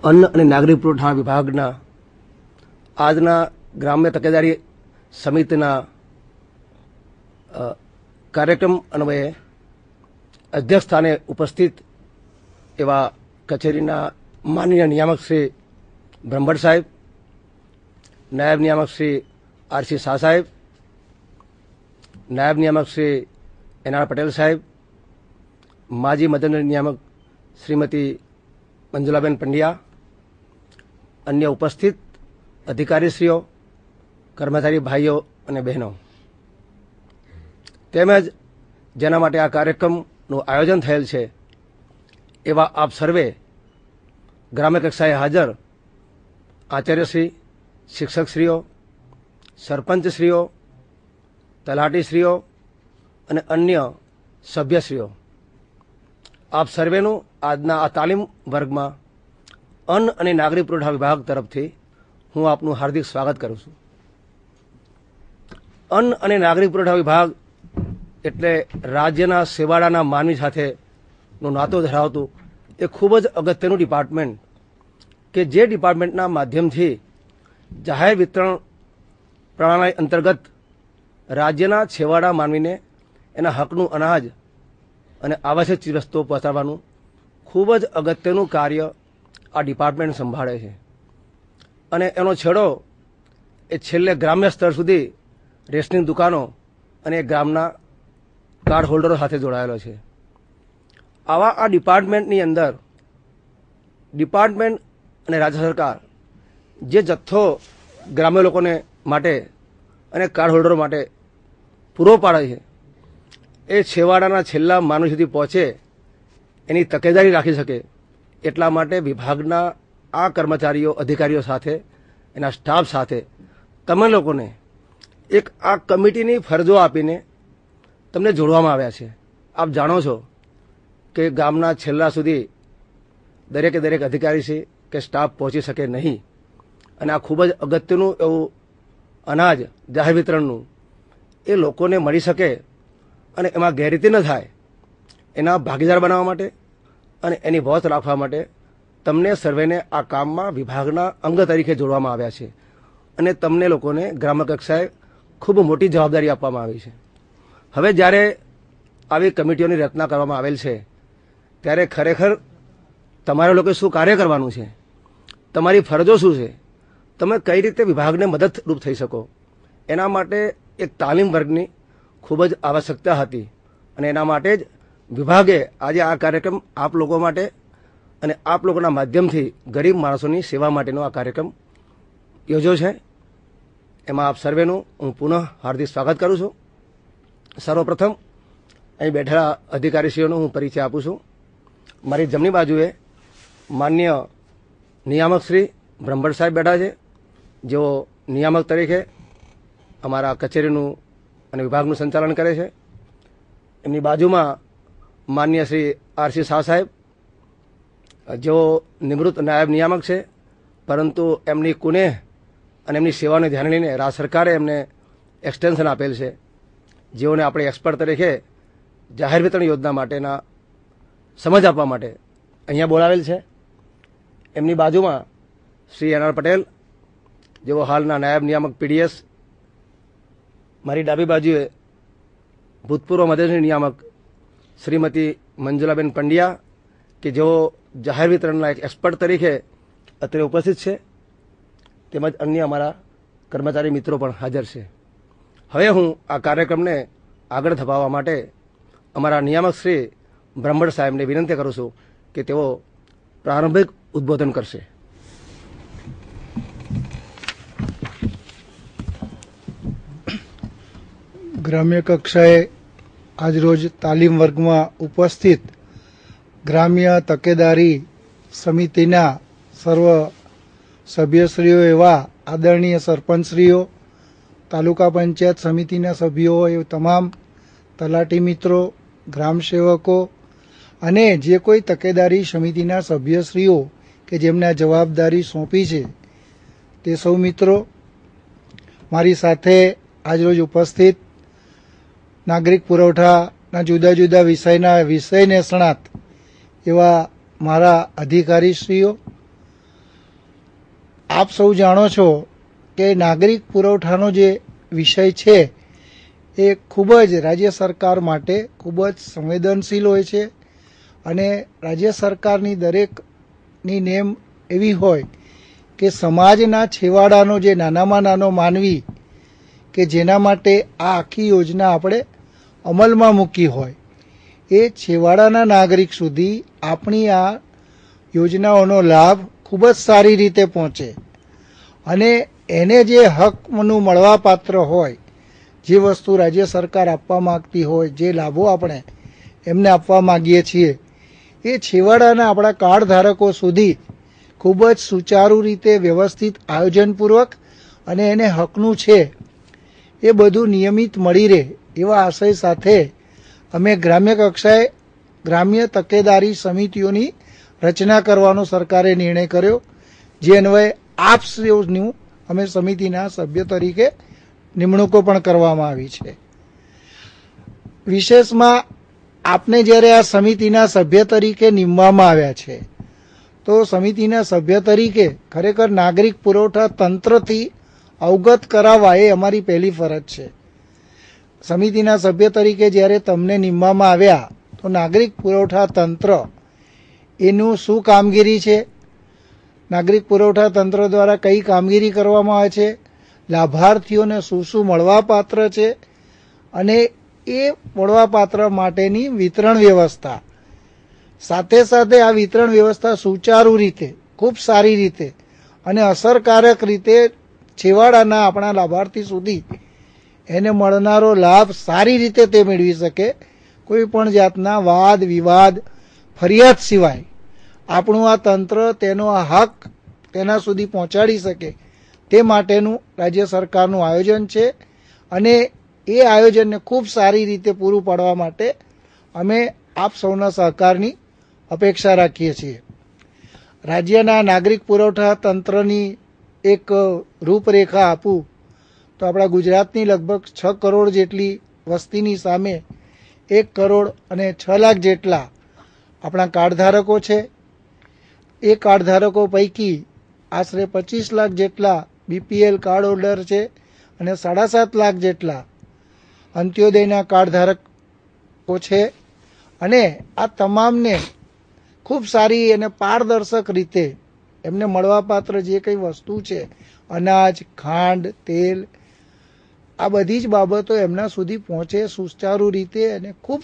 અન્ન અને નાગરિક પુરવઠા વિભાગના આજના ગ્રામ્ય તકેદારી સમિતિના કાર્યક્રમ અન્વયે અધ્યક્ષ સ્થાને ઉપસ્થિત એવા કચેરીના માનનીય નિયામક શ્રી બ્રહ્મભટ્ટ સાહેબ, નાયબ નિયામક શ્રી આરસી શાહ સાહેબ, નાયબ નિયામક શ્રી એનઆર પટેલ સાહેબ, માજી મદન નિયામક શ્રીમતી મંજુલાબેન પંડ્યા, અન્ય ઉપસ્થિત અધિકારીશ્રીઓ, કર્મચારી ભાઈઓ અને બહેનો, તેમજ જેના માટે આ કાર્યક્રમનું આયોજન થયેલ છે એવા આપ સર્વે ગ્રામ્ય કક્ષાએ હાજર આચાર્યશ્રી, શિક્ષકશ્રીઓ, સરપંચશ્રીઓ, તલાટીશ્રીઓ અને અન્ય સભ્યશ્રીઓ, આપ સર્વેનું આજના આ તાલીમ વર્ગમાં અન્ન અને નાગરિક પુરવઠા વિભાગ તરફથી હું આપનું હાર્દિક સ્વાગત કરું છું. અન્ન અને નાગરિક પુરવઠા વિભાગ એટલે રાજ્યના સેવાડાના માનવી સાથેનો નાતો ધરાવતું એ ખૂબ જ અગત્યનું ડિપાર્ટમેન્ટ કે જે ડિપાર્ટમેન્ટના માધ્યમથી જાહેર વિતરણ પ્રણાલી અંતર્ગત રાજ્યના છેવાડા માનવીને એના હકનું અનાજ અને આવશ્યક ચીજવસ્તુઓ પહોંચાડવાનું ખૂબ જ અગત્યનું કાર્ય આ ડિપાર્ટમેન્ટ સંભાળે છે. અને એનો છેડો એ છેલ્લે ગ્રામ્ય સ્તર સુધી રેશનિંગ દુકાનો અને ગામના કાર્ડ હોલ્ડરો સાથે જોડાયેલો છે. આવા આ ડિપાર્ટમેન્ટની અંદર ડિપાર્ટમેન્ટ અને રાજ્ય સરકાર જે જથ્થો ગ્રામ્ય લોકોને માટે અને કાર્ડ હોલ્ડરો માટે પૂરો પાડે છે એ છેવાડાના છેલ્લા માનવી સુધી પહોંચે એની તકેદારી રાખી શકે એટલા માટે વિભાગના આ કર્મચારીઓ, અધિકારીઓ સાથે, એના સ્ટાફ સાથે તમે લોકોને એક આ કમિટીની ફરજો આપીને તમને જોડવામાં આવ્યા છે. આપ જાણો છો કે ગામના છેલ્લા સુધી દરેકે દરેક અધિકારી છે કે સ્ટાફ પહોંચી શકે નહીં અને આ ખૂબ જ અગત્યનું એવું અનાજ જાહેર વિતરણનું એ લોકોને મળી શકે અને એમાં ગેરરીતિ ન થાય એના ભાગીદાર બનાવવા માટે અને એની વોચ રાખવા માટે તમને સર્વેને આ કામમાં વિભાગના અંગ તરીકે જોડવામાં આવ્યા છે અને તમને લોકોને ગ્રામ્ય કક્ષાએ ખૂબ મોટી જવાબદારી આપવામાં આવી છે. હવે જ્યારે આવી કમિટીઓની રચના કરવામાં આવેલ છે ત્યારે ખરેખર તમારે લોકોએ શું કાર્ય કરવાનું છે, તમારી ફરજો શું છે, તમે કઈ રીતે વિભાગને મદદરૂપ થઈ શકો એના માટે એક તાલીમ વર્ગની ખૂબ જ આવશ્યકતા હતી અને એના માટે જ વિભાગે આજે આ કાર્યક્રમ આપ લોકો માટે અને આપ લોકોના માધ્યમથી ગરીબ માણસોની સેવા માટેનો આ કાર્યક્રમ યોજ્યો છે. એમાં આપ સર્વેનું હું પુનઃ હાર્દિક સ્વાગત કરું છું. સર્વપ્રથમ અહીં બેઠેલા અધિકારીશ્રીઓનો હું પરિચય આપું છું. મારી જમણી બાજુએ માન્ય નિયામક શ્રી બ્રહ્મભટ્ટ સાહેબ બેઠા છે, જેઓ નિયામક તરીકે અમારા કચેરીનું અને વિભાગનું સંચાલન કરે છે. એમની બાજુમાં માન્ય શ્રી આરસી શાહ સાહેબ, જેઓ નિવૃત્ત નાયબ નિયામક છે, પરંતુ એમની કુનેહ અને એમની સેવાને ધ્યાને લઈને રાજ્ય સરકારે એમને એક્સટેન્શન આપેલ છે, જેઓને આપણે એક્સપર્ટ તરીકે જાહેર વિતરણ યોજના માટેના સમજ આપવા માટે અહીંયા બોલાવેલ છે. એમની બાજુમાં શ્રી એનઆર પટેલ, જેઓ હાલના નાયબ નિયામક પીડીએસ, મારી ડાબી બાજુએ ભૂતપૂર્વ મદદની નિયામક શ્રીમતી મંજુલાબેન પંડ્યા કે જેઓ જાહેર વિતરણના એક એક્સપર્ટ તરીકે અત્યારે ઉપસ્થિત છે, તેમજ અન્ય અમારા કર્મચારી મિત્રો પણ હાજર છે. હવે હું આ કાર્યક્રમને આગળ ધપાવવા માટે અમારા નિયામક શ્રી બ્રહ્મભટ્ટ સાહેબને વિનંતી કરું છું કે તેઓ પ્રારંભિક ઉદ્બોધન કરશે. ગ્રામ્ય કક્ષાએ આજરોજ તાલીમ વર્ગમાં ઉપસ્થિત ગ્રામ્ય તકેદારી સમિતિના સર્વ સભ્યશ્રીઓ એવા આદરણીય સરપંચશ્રીઓ, તાલુકા પંચાયત સમિતિના સભ્યો એ તમામ તલાટી મિત્રો, ગ્રામસેવકો અને જે કોઈ તકેદારી સમિતિના સભ્યશ્રીઓ કે જેમને જવાબદારી સોંપી છે તે સૌ મિત્રો, મારી સાથે આજરોજ ઉપસ્થિત નાગરિક પુરવઠાના જુદા જુદા વિષય નિષ્ણાત એવા મારા અધિકારીશ્રીઓ આપ સૌ જાણો છો કે નાગરિક પુરવઠાનો જે વિષય છે એ ખૂબ જ રાજ્ય સરકાર માટે ખૂબ જ સંવેદનશીલ હોય છે અને રાજ્ય સરકારની દરેકની નેમ એવી હોય કે સમાજના છેવાડાનો જે નાનામાં નાનો માનવી કે જેના માટે આ આખી યોજના આપણે અમલમાં મૂકી હોય એ છેવાડાના નાગરિક સુધી આપણી આ યોજનાઓનો લાભ ખૂબ જ સારી રીતે પહોંચે અને એને જે હકનું મળવાપાત્ર હોય, જે વસ્તુ રાજ્ય સરકાર આપવા માંગતી હોય, જે લાભો આપણે એમને આપવા માંગીએ છીએ એ છેવાડાના આપણા કાર્ડ ધારકો સુધી ખૂબ જ સુચારુ રીતે વ્યવસ્થિત આયોજનપૂર્વક અને એને હકનું છે એ બધું નિયમિત મળી રહે એવા આશય સાથે અમે ગ્રામ્ય કક્ષાએ ગ્રામ્ય તકેદારી સમિતિઓની રચના કરવાનો સરકારે નિર્ણય કર્યો, જે અન્વયે આપ સૌનું અમે સમિતિના સભ્ય તરીકે નિમણૂકો પણ કરવામાં આવી છે. વિશેષમાં આપને જ્યારે આ સમિતિના સભ્ય તરીકે નિમવામાં આવ્યા છે તો સમિતિના સભ્ય તરીકે ખરેખર નાગરિક પુરવઠા તંત્રથી અવગત કરાવવા એ અમારી પહેલી ફરજ છે. સમિતિના સભ્ય તરીકે જ્યારે તમને નિમવામાં આવ્યા તો નાગરિક પુરવઠા તંત્ર એનું શું કામગીરી છે, નાગરિક પુરવઠા તંત્ર દ્વારા કઈ કામગીરી કરવામાં આવે છે, લાભાર્થીઓને શું શું મળવાપાત્ર છે અને એ મળવાપાત્ર માટેની વિતરણ વ્યવસ્થા, સાથે સાથે આ વિતરણ વ્યવસ્થા સુચારુ રીતે, ખૂબ સારી રીતે અને અસરકારક રીતે છેવાડાના આપણા લાભાર્થી સુધી એને મળનારો લાભ સારી રીતે તે મેળવી શકે, કોઈ પણ જાતના વાદ વિવાદ ફરિયાદ સિવાય આપણું આ તંત્ર તેનો આ હક તેના સુધી પહોંચાડી શકે તે માટેનું રાજ્ય સરકારનું આયોજન છે અને એ આયોજનને ખૂબ સારી રીતે પૂરું પાડવા માટે અમે આપ સૌના સહકારની અપેક્ષા રાખીએ છીએ. રાજ્યના નાગરિક પુરવઠા તંત્રની એક રૂપરેખા આપું તો આપણા ગુજરાતની લગભગ 6 કરોડ જેટલી વસ્તીની સામે 1 કરોડ અને 6 લાખ જેટલા આપણા કાર્ડ ધારકો છે. એ કાર્ડ ધારકો પૈકી આશરે 25 લાખ જેટલા બીપીએલ કાર્ડ હોલ્ડર છે અને 7.5 લાખ જેટલા અંત્યોદયના કાર્ડ ધારકો છે અને આ તમામને ખૂબ સારી અને પારદર્શક રીતે એમને મળવાપાત્ર જે કંઈ વસ્તુ છે, અનાજ, ખાંડ, તેલ, આ બધી જ બાબતો એમના સુધી પહોંચે સુચારુ રીતે અને ખૂબ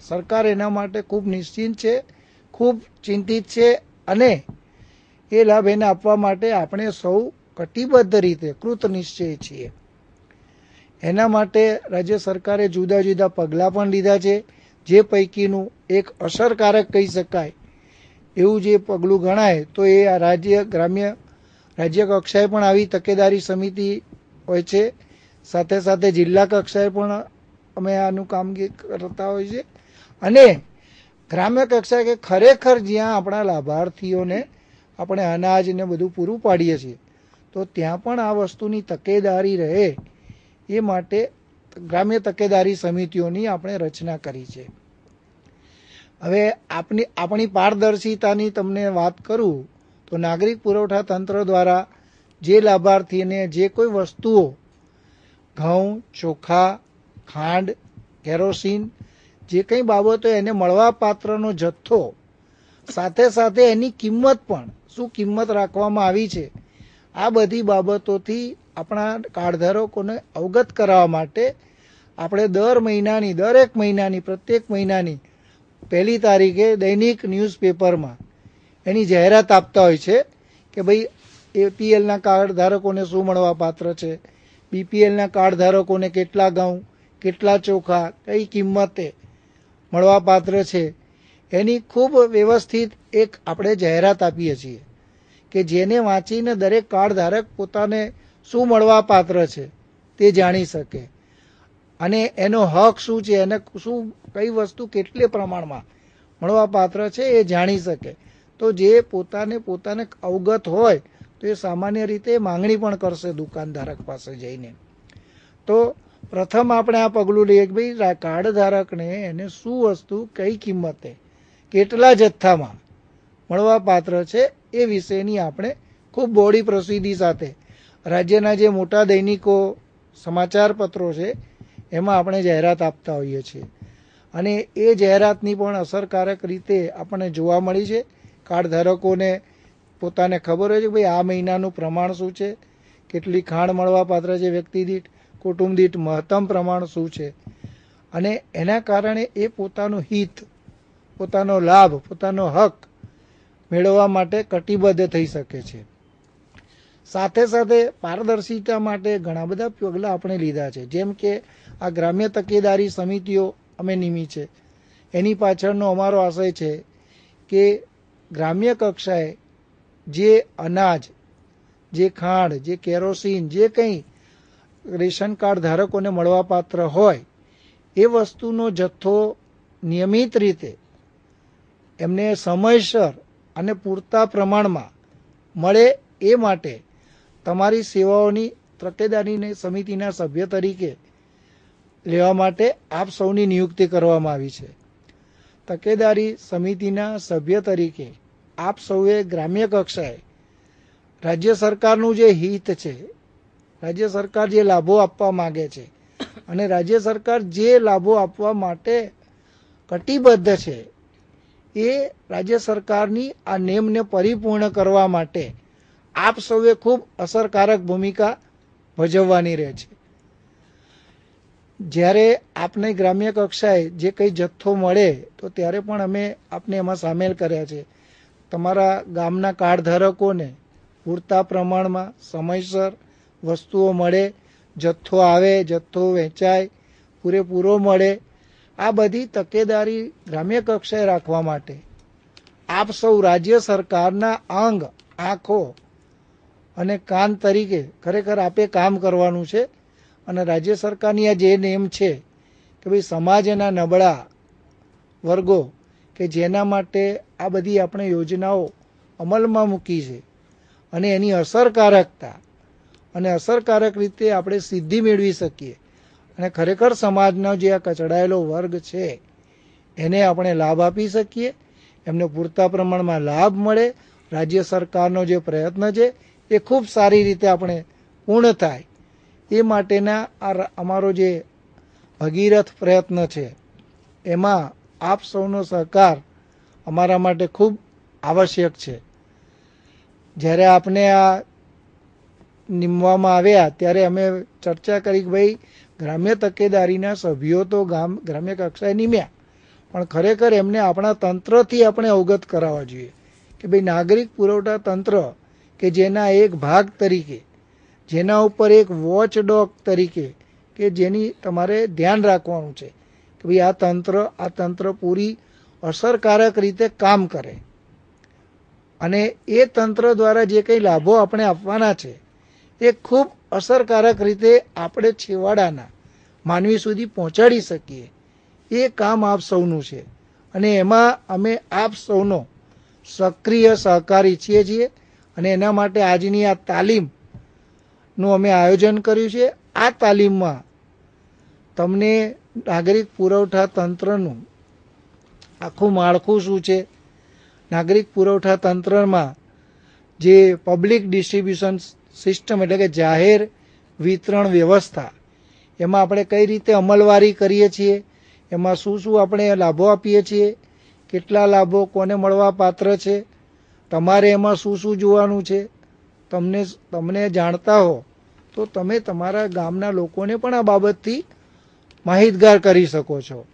સરકાર એના માટે ખૂબ નિશ્ચિંત છે, ખૂબ ચિંતિત છે અને એ લાભ એને આપવા માટે આપણે સૌ કટિબદ્ધ રીતે કૃત નિશ્ચય છીએ. એના માટે રાજ્ય સરકારે જુદા જુદા પગલાં પણ લીધા છે, જે પૈકીનું એક અસરકારક કહી શકાય એવું જે પગલું ગણાય તો એ આ રાજ્ય કક્ષાએ પણ આવી તકેદારી સમિતિ હોય છે, સાથે સાથે જિલ્લા કક્ષાએ પણ અમે આનું કામગીરી કરતા હોય છે અને ગ્રામ્ય કક્ષાએ કે ખરેખર જ્યાં આપણા લાભાર્થીઓને આપણે અનાજ ને બધું પૂરું પાડીએ છીએ તો ત્યાં પણ આ વસ્તુની તકેદારી રહે એ માટે ગ્રામ્ય તકેદારી સમિતિઓની આપણે રચના કરી છે. હવે આપણી પારદર્શિતાની તમને વાત કરું તો નાગરિક પુરવઠા તંત્ર દ્વારા જે લાભાર્થીને જે કોઈ વસ્તુઓ ઘઉં, ચોખા, ખાંડ, કેરોસીન જે કંઈ બાબતો એને મળવાપાત્રનો જથ્થો, સાથે સાથે એની કિંમત પણ શું કિંમત રાખવામાં આવી છે, આ બધી બાબતોથી આપણા કાર્ડધારકોને અવગત કરાવવા માટે આપણે દરેક મહિનાની પ્રત્યેક મહિનાની 1 તારીખે દૈનિક ન્યૂઝપેપરમાં એની જાહેરાત આપતા હોય છે કે ભાઈ એપીએલના કાર્ડ ધારકોને શું મળવાપાત્ર છે, બીપીએલના કાર્ડ ધારકોને કેટલા ઘઉં, કેટલા ચોખા, કઈ કિંમતે મળવાપાત્ર છે, એની ખૂબ વ્યવસ્થિત એક આપણે જાહેરાત આપીએ છીએ કે જેને વાંચીને દરેક કાર્ડ ધારક પોતાને શું મળવાપાત્ર છે તે જાણી શકે અને એનો હક શું છે, એને શું કઈ વસ્તુ કેટલે પ્રમાણમાં મળવાપાત્ર છે એ જાણી શકે. તો જે પોતાને અવગત હોય તો એ સામાન્ય રીતે માંગણી પણ કરશે દુકાનધારક પાસે જઈને. તો પ્રથમ આપણે આ પગલું લઈએ કે ભાઈ કાર્ડ ધારકને એને શું વસ્તુ કઈ કિંમતે કેટલા જથ્થામાં મળવાપાત્ર છે એ વિશેની આપણે ખૂબ બહોળી પ્રસિદ્ધિ સાથે રાજ્યના જે મોટા દૈનિકો સમાચાર પત્રો છે એમાં આપણે જાહેરાત આપતા હોઈએ છીએ અને એ જાહેરાતની પણ અસરકારક રીતે આપણને જોવા મળી છે. કાર્ડ ધારકોને પોતાને ખબર હોય છે કે ભાઈ આ મહિનાનું પ્રમાણ શું છે, કેટલી ખાણ મળવા પાત્ર છે, વ્યક્તિ દીઠ કુટુંબ દીઠ મહત્તમ પ્રમાણ શું છે અને એના કારણે એ પોતાનું હિત, પોતાનો લાભ, પોતાનો હક મેળવવા માટે કટિબદ્ધ થઈ શકે છે. સાથે સાથે પારદર્શિતા માટે ઘણા બધા પગલાં આપણે લીધા છે. જેમ કે આ ગ્રામ્ય તકેદારી સમિતિઓ અમે નિમી છે. એની પાછળનો અમારો આશય છે કે ગ્રામ્ય કક્ષાએ જે અનાજ, જે ખાંડ, જે કેરોસીન, જે કંઈ રેશન કાર્ડ ધારકોને મળવાપાત્ર હોય એ વસ્તુનો જથ્થો નિયમિત રીતે એમને સમયસર અને પૂરતા પ્રમાણમાં મળે એ માટે તમારી સેવાઓની તકેદારી સમિતિના સભ્ય તરીકે લેવા માટે આપ સૌની નિયુક્તિ કરવામાં આવી છે. તકેદારી સમિતિના સભ્ય તરીકે આપ સૌએ ગ્રામ્ય કક્ષાએ રાજ્ય સરકારનું જે હિત છે, રાજ્ય સરકાર જે લાભો આપવા માગે છે અને રાજ્ય સરકાર જે લાભો આપવા માટે કટિબદ્ધ છે એ રાજ્ય સરકારની આ નેમને પરિપૂર્ણ કરવા માટે આપ સૌએ ખૂબ અસરકારક ભૂમિકા ભજવવાની રહે છે. જ્યારે આપને ગ્રામ્ય કક્ષાએ જે કંઈ જથ્થો મળે તો ત્યારે પણ અમે આપને એમાં સામેલ કર્યા છે. તમારા ગામના કાર્ડ ધારકોને પૂરતા પ્રમાણમાં સમયસર વસ્તુઓ મળે, જથ્થો આવે, જથ્થો વેચાય, પૂરેપૂરો મળે, આ બધી તકેદારી ગ્રામ્ય કક્ષાએ રાખવા માટે આપ સૌ રાજ્ય સરકારના અંગ, આંખો અને કાન તરીકે ખરેખર આપે કામ કરવાનું છે. અને રાજ્ય સરકારની આ જે નેમ છે કે ભાઈ સમાજના નબળા વર્ગો કે જેના માટે આ બધી આપણે યોજનાઓ અમલમાં મૂકી છે અને એની અસરકારકતા અને અસરકારક રીતે આપણે સિદ્ધિ મેળવી શકીએ અને ખરેખર સમાજનો જે આ કચડાયેલો વર્ગ છે એને આપણે લાભ આપી શકીએ, એમને પૂરતા પ્રમાણમાં લાભ મળે, રાજ્ય સરકારનો જે પ્રયત્ન છે એ ખૂબ સારી રીતે આપણે પૂર્ણ થાય એ માટેના આ અમારો જે ભગીરથ પ્રયત્ન છે એમાં આપ સૌનો સહકાર અમારા માટે ખૂબ આવશ્યક છે. જ્યારે આપને આ નિમવામાં આવ્યા ત્યારે અમે ચર્ચા કરી કે ભાઈ ગ્રામ્ય તકેદારીના સભ્યો તો ગ્રામ્ય કક્ષાએ નિમ્યા, પણ ખરેખર એમને આપણા તંત્રથી આપણે અવગત કરાવવા જોઈએ કે ભાઈ નાગરિક પુરવઠા તંત્ર કે જેના એક ભાગ તરીકે, જેના ઉપર એક વોચડોગ તરીકે કે જેની તમારે ધ્યાન રાખવાનું છે કે ભાઈ આ તંત્ર પૂરી અસરકારક રીતે કામ કરે અને એ તંત્ર દ્વારા જે કંઈ લાભો આપણે આપવાના છે એ ખૂબ અસરકારક રીતે આપણે છેવાડાના માનવી સુધી પહોંચાડી શકીએ. એ કામ આપ સૌનું છે અને એમાં અમે આપ સૌનો સક્રિય સહકાર ઈચ્છીએ છીએ અને એના માટે આજની આ તાલીમનું અમે આયોજન કર્યું છે. આ તાલીમમાં તમને નાગરિક પુરવઠા તંત્રનું આખું માળખું શું છે, નાગરિક પુરવઠા તંત્રમાં જે પબ્લિક ડિસ્ટ્રીબ્યુશન સિસ્ટમ એટલે કે જાહેર વિતરણ વ્યવસ્થા, એમાં આપણે કઈ રીતે અમલવારી કરીએ છીએ, એમાં શું શું આપણે લાભો આપીએ છીએ, કેટલા લાભો કોને મળવા પાત્ર છે, તમારે એમાં શું શું જોવાનું છે, તમને જાણતા હો તો તમે તમારા ગામના લોકોને પણ આ બાબતથી માહિતગાર કરી શકો છો.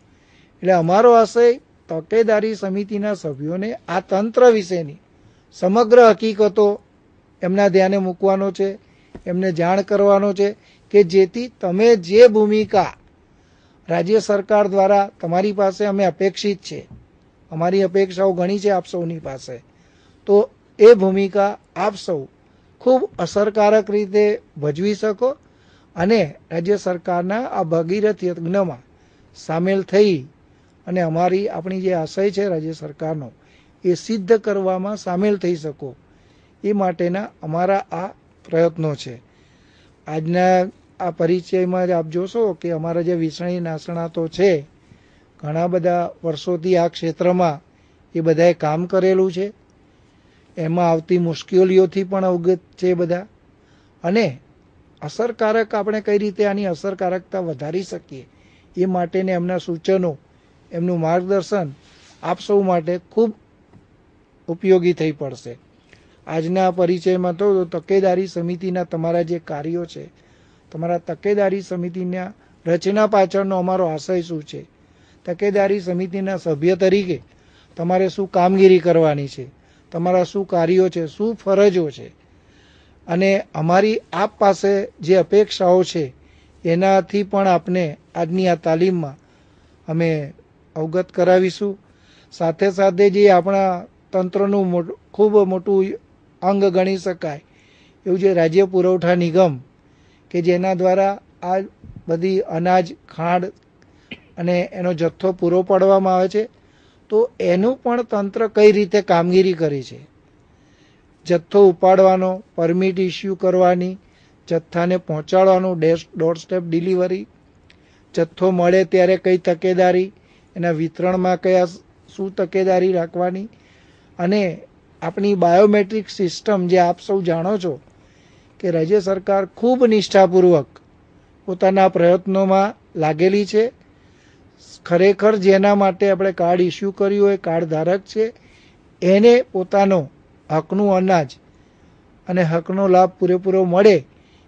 એટલે અમારો આશય તકેદારી સમિતિના સભ્યોને આ તંત્ર વિશેની સમગ્ર હકીકતો એમના ધ્યાને મૂકવાનો છે, એમને જાણ કરવાનો છે કે જેથી તમે જે ભૂમિકા રાજ્ય સરકાર દ્વારા તમારી પાસે અમે અપેક્ષિત છે, અમારી અપેક્ષાઓ ઘણી છે આપ સૌની પાસે, તો એ ભૂમિકા આપ સૌ ખૂબ અસરકારક રીતે ભજવી શકો અને રાજ્ય સરકારના આ ભગીરથ યજ્ઞમાં સામેલ થઈ અને આપણી જે આશય છે રાજ્ય સરકારનો એ સિદ્ધ કરવામાં સામેલ થઈ શકો એ માટેના અમારા આ પ્રયત્નો છે. આજના આ પરિચયમાં જ આપ જોશો કે અમારા જે વિષણી નાસણાતો છે ઘણા બધા વર્ષોથી આ ક્ષેત્રમાં એ બધાએ કામ કરેલું છે. એમાં આવતી મુશ્કેલીઓથી પણ અવગત છે બધા, અને અસરકારક આપણે કઈ રીતે આની અસરકારકતા વધારી શકીએ એ માટેને એમના સૂચનો, એમનું માર્ગદર્શન આપ સૌ માટે ખૂબ ઉપયોગી થઈ પડશે. આજના પરિચયમાં તો તકેદારી સમિતિના તમારા જે કાર્યો છે, તમારા તકેદારી સમિતિના રચના પાછળનો અમારો આશય શું છે, તકેદારી સમિતિના સભ્ય તરીકે તમારે શું કામગીરી કરવાની છે, તમારા શું કાર્યો છે, શું ફરજો છે, અને અમારી આપ પાસે જે અપેક્ષાઓ છે એનાથી પણ આપને આજની આ તાલીમમાં અમે અવગત કરાવીશું. સાથે સાથે જે આપણા તંત્રનું ખૂબ મોટું અંગ ગણી શકાય એવું જે રાજ્ય પુરવઠા નિગમ, કે જેના દ્વારા આ બધી અનાજ, ખાંડ અને એનો જથ્થો પૂરો પાડવામાં આવે છે, તો એનું પણ તંત્ર કઈ રીતે કામગીરી કરી છે. જથ્થો ઉપાડવાનો, પરમિટ ઇસ્યુ કરવાની, જથ્થાને પહોંચાડવાનું, ડોર સ્ટેપ ડિલિવરી, જથ્થો મળે ત્યારે કઈ તકેદારી, એના વિતરણમાં કયા શું તકેદારી રાખવાની, અને આપણી બાયોમેટ્રિક સિસ્ટમ જે આપ સૌ જાણો છો કે રાજ્ય સરકાર ખૂબ નિષ્ઠાપૂર્વક પોતાના પ્રયત્નોમાં લાગેલી છે. ખરેખર જેના માટે આપણે કાર્ડ ઇસ્યુ કર્યું હોય, કાર્ડ ધારક છે, એને પોતાનો હકનું અનાજ અને હકનો લાભ પૂરેપૂરો મળે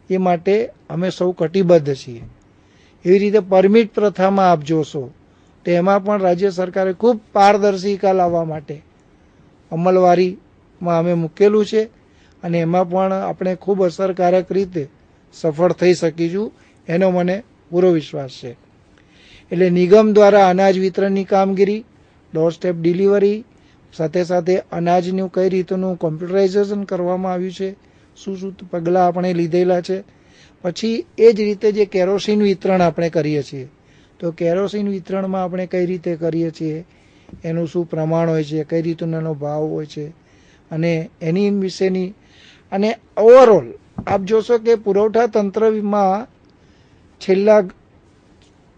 એ માટે અમે સૌ કટિબદ્ધ છીએ. એવી રીતે પરમિટ પ્રથામાં આપ જોશો તો એમાં પણ રાજ્ય સરકારે ખૂબ પારદર્શિતા લાવવા માટે અમલવારીમાં અમે મૂકેલું છે, અને એમાં પણ આપણે ખૂબ અસરકારક રીતે સફળ થઈ શકીશું એનો મને પૂરો વિશ્વાસ છે. એટલે નિગમ દ્વારા અનાજ વિતરણની કામગીરી, ડોર સ્ટેપ ડિલિવરી, સાથે સાથે અનાજનું કઈ રીતનું કોમ્પ્યુટરાઇઝેશન કરવામાં આવ્યું છે, શું શું પગલાં આપણે લીધેલા છે. પછી એ જ રીતે જે કેરોસીન વિતરણ આપણે કરીએ છીએ, તો કેરોસીન વિતરણમાં આપણે કઈ રીતે કરીએ છીએ, એનું શું પ્રમાણ હોય છે, કઈ રીતનો એનો ભાવ હોય છે, અને એની વિશેની, અને ઓવરઓલ આપ જોશો કે પુરવઠા તંત્રમાં છેલ્લા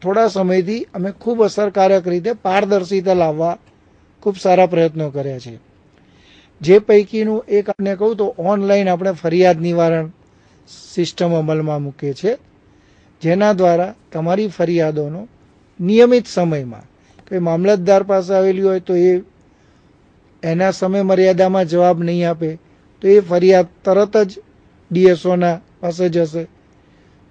થોડા સમયથી અમે ખૂબ અસરકારક રીતે પારદર્શિતા લાવવા ખૂબ સારા પ્રયત્નો કર્યા છે. જે પૈકીનું એક આપણે કહું તો ઓનલાઈન આપણે ફરિયાદ નિવારણ સિસ્ટમ અમલમાં મૂકીએ છીએ, જેના દ્વારા તમારી ફરિયાદોનો નિયમિત સમયમાં, કે મામલતદાર પાસે આવેલી હોય તો એ એના સમય મર્યાદામાં જવાબ નહીં આપે તો એ ફરિયાદ તરત જ ડીએસઓના પાસે જશે.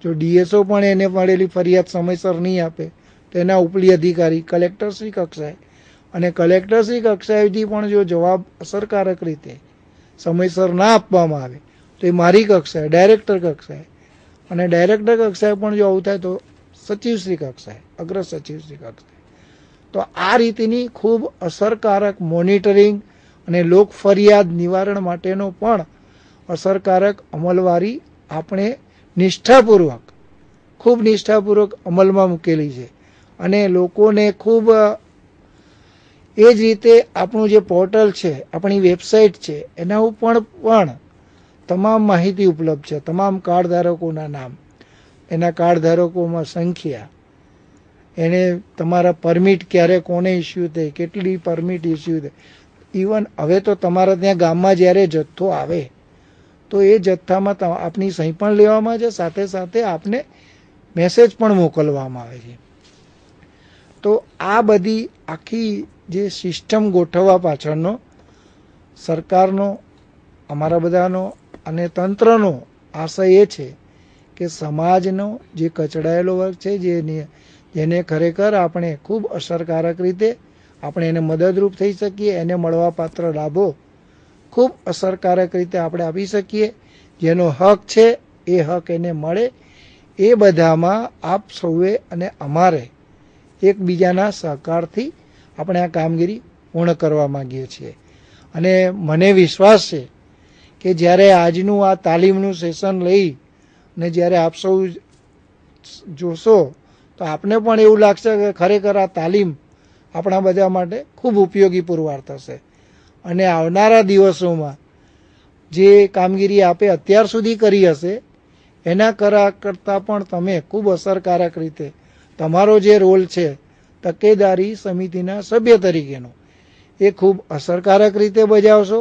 જો ડીએસઓ પણ એને મળેલી ફરિયાદ સમયસર નહીં આપે તો એના ઉપલી અધિકારી કલેક્ટરશ્રી કક્ષાએ, અને કલેક્ટરશ્રી કક્ષાએથી પણ જો જવાબ અસરકારક રીતે સમયસર ના આપવામાં આવે તો એ મારી કક્ષાએ, ડાયરેક્ટર કક્ષાએ, અને ડાયરેક્ટર કક્ષાએ પણ જો આવું થાય તો સચિવશ્રી કક્ષાએ, અગ્ર સચિવશ્રી કક્ષાએ. તો આ રીતની ખૂબ અસરકારક મોનિટરિંગ અને લોક ફરિયાદ નિવારણ માટેનો પણ અસરકારક અમલવારી આપણે નિષ્ઠાપૂર્વક, ખૂબ નિષ્ઠાપૂર્વક અમલમાં મૂકેલી છે. અને લોકોને ખૂબ એ જ રીતે આપણું જે પોર્ટલ છે, આપણી વેબસાઇટ છે, એના ઉપર પણ તમામ માહિતી ઉપલબ્ધ છે. તમામ કાર્ડ ધારકોના નામ, એના કાર્ડ ધારકોમાં સંખ્યા, એને તમારા પરમિટ ક્યારે કોને ઇસ્યુ થઈ, કેટલી પરમિટ ઇસ્યુ થઈ, ઇવન હવે તો તમારા ત્યાં ગામમાં જ્યારે જથ્થો આવે તો એ જથ્થામાં આપની સહી પણ લેવામાં છે, સાથે સાથે આપને મેસેજ પણ મોકલવામાં આવે છે. તો આ બધી આખી જે સિસ્ટમ ગોઠવવા પાછળનો સરકારનો, અમારા બધાનો અને તંત્રનો આશય એ છે કે સમાજનો જે કચડાયેલો વર્ગ છે, જેને ખરેખર આપણે ખૂબ અસરકારક રીતે આપણે એને મદદરૂપ થઈ શકીએ, એને મળવાપાત્ર લાભો ખૂબ અસરકારક રીતે આપણે આપી શકીએ, જેનો હક છે એ હક એને મળે, એ બધામાં આપ સૌએ અને અમારે એકબીજાના સહકારથી આપણે આ કામગીરી પૂર્ણ કરવા માંગીએ છીએ. અને મને વિશ્વાસ છે કે જ્યારે આજનું આ તાલીમનું સેશન લઈ અને જ્યારે આપ સૌ જોશો તો આપને પણ એવું લાગશે કે ખરેખર આ તાલીમ આપણા બધા માટે ખૂબ ઉપયોગી પુરવાર થશે. અને આવનારા દિવસોમાં જે કામગીરી આપે અત્યાર સુધી કરી હશે એના કરતાં પણ તમે ખૂબ અસરકારક રીતે તમારો જે રોલ છે તકેદારી સમિતિના સભ્ય તરીકેનો એ ખૂબ અસરકારક રીતે બજાવશો.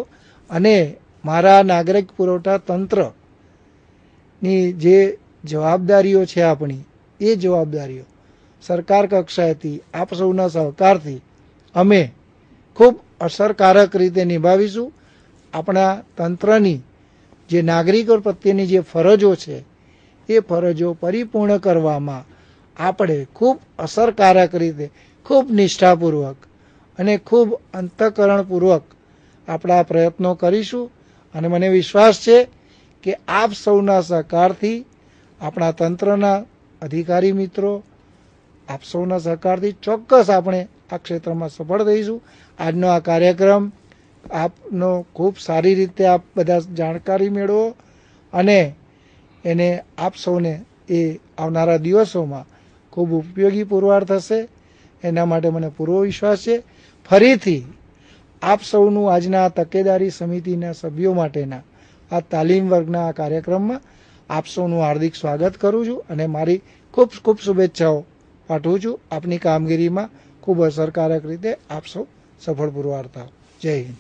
અને મારા નાગરિક પુરવઠા તંત્રની જે જવાબદારીઓ છે આપણી, એ જવાબદારીઓ સરકાર કક્ષાએથી આપ સૌના સહકારથી અમે ખૂબ અસરકારક રીતે નિભાવીશું. આપણા તંત્રની જે નાગરિકો પ્રત્યેની જે ફરજો છે એ ફરજો પરિપૂર્ણ કરવામાં આપણે ખૂબ અસરકારક રીતે, ખૂબ નિષ્ઠાપૂર્વક અને ખૂબ અંતઃકરણપૂર્વક આપણા પ્રયત્નો કરીશું. અને મને વિશ્વાસ છે કે આપ સૌના સહકારથી, આપણા તંત્રના અધિકારી મિત્રો, આપ સૌના સહકારથી ચોક્કસ આપણે આ ક્ષેત્રમાં સફળ થઈશું. આજનો આ કાર્યક્રમ આપનો ખૂબ સારી રીતે આપ બધા જાણકારી મેળવો અને એને આપ સૌને એ આવનારા દિવસોમાં ખૂબ ઉપયોગી પુરવાર થશે, એના માટે મને પૂરો વિશ્વાસ છે. ફરીથી આપ સૌનું આજના આ તકેદારી સમિતિના સભ્યો માટેના આ તાલીમ વર્ગના આ કાર્યક્રમમાં આપ સૌનું હાર્દિક સ્વાગત કરું છું અને મારી ખૂબ ખૂબ શુભેચ્છાઓ પાઠવું છું. આપની કામગીરીમાં ખૂબ અસરકારક રીતે આપ સૌ સફળ પુરવાર થાઓ. જય હિન્દ.